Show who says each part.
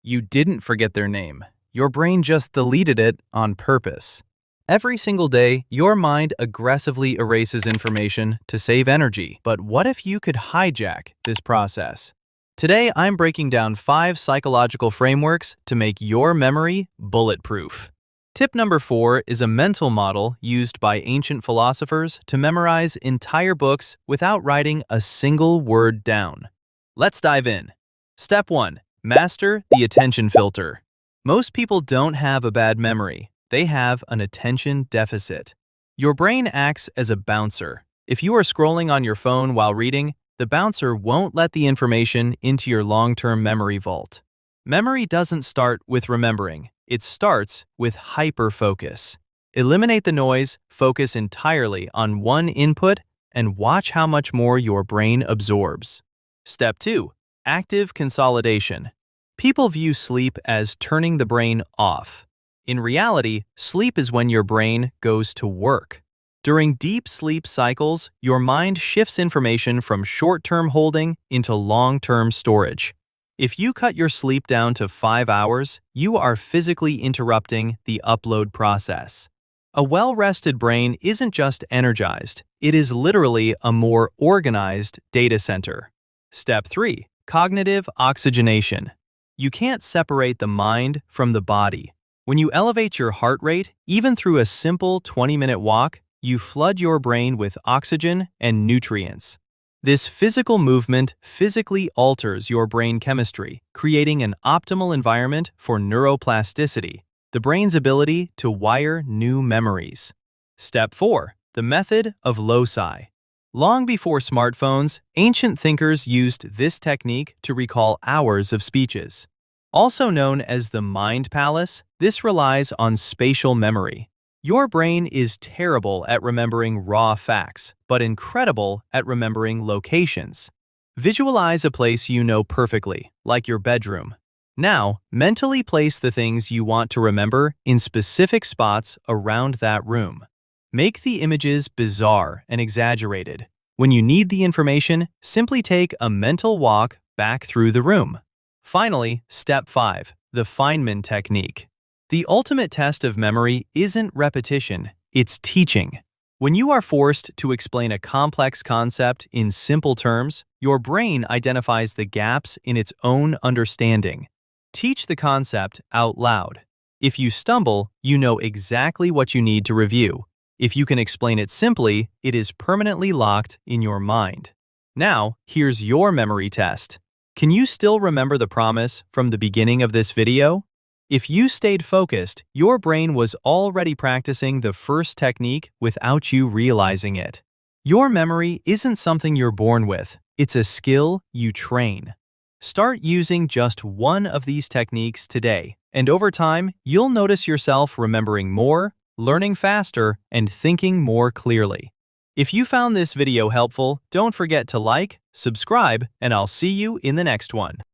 Speaker 1: You didn't forget their name. Your brain just deleted it on purpose. Every single day, your mind aggressively erases information to save energy. But what if you could hijack this process? Today, I'm breaking down 5 psychological frameworks to make your memory bulletproof. Tip number 4 is a mental model used by ancient philosophers to memorize entire books without writing a single word down. Let's dive in. Step 1. Master the attention filter. Most people don't have a bad memory. They have an attention deficit. Your brain acts as a bouncer. If you are scrolling on your phone while reading, the bouncer won't let the information into your long-term memory vault. Memory doesn't start with remembering. It starts with hyper-focus. Eliminate the noise, focus entirely on one input, and watch how much more your brain absorbs. Step 2. Active consolidation. People view sleep as turning the brain off. In reality, sleep is when your brain goes to work. During deep sleep cycles, your mind shifts information from short-term holding into long-term storage. If you cut your sleep down to 5 hours, you are physically interrupting the upload process. A well-rested brain isn't just energized, it is literally a more organized data center. Step 3. Cognitive oxygenation. You can't separate the mind from the body. When you elevate your heart rate, even through a simple 20-minute walk, you flood your brain with oxygen and nutrients. This physical movement physically alters your brain chemistry, creating an optimal environment for neuroplasticity, the brain's ability to wire new memories. Step 4. The method of Loci. Long before smartphones, ancient thinkers used this technique to recall hours of speeches. Also known as the mind palace, this relies on spatial memory. Your brain is terrible at remembering raw facts, but incredible at remembering locations. Visualize a place you know perfectly, like your bedroom. Now, mentally place the things you want to remember in specific spots around that room. Make the images bizarre and exaggerated. When you need the information, simply take a mental walk back through the room. Finally, Step 5. The Feynman Technique. The ultimate test of memory isn't repetition, it's teaching. When you are forced to explain a complex concept in simple terms, your brain identifies the gaps in its own understanding. Teach the concept out loud. If you stumble, you know exactly what you need to review. If you can explain it simply, it is permanently locked in your mind. Now, here's your memory test. Can you still remember the promise from the beginning of this video? If you stayed focused, your brain was already practicing the first technique without you realizing it. Your memory isn't something you're born with, it's a skill you train. Start using just one of these techniques today, and over time, you'll notice yourself remembering more, learning faster, and thinking more clearly. If you found this video helpful, don't forget to like, subscribe, and I'll see you in the next one.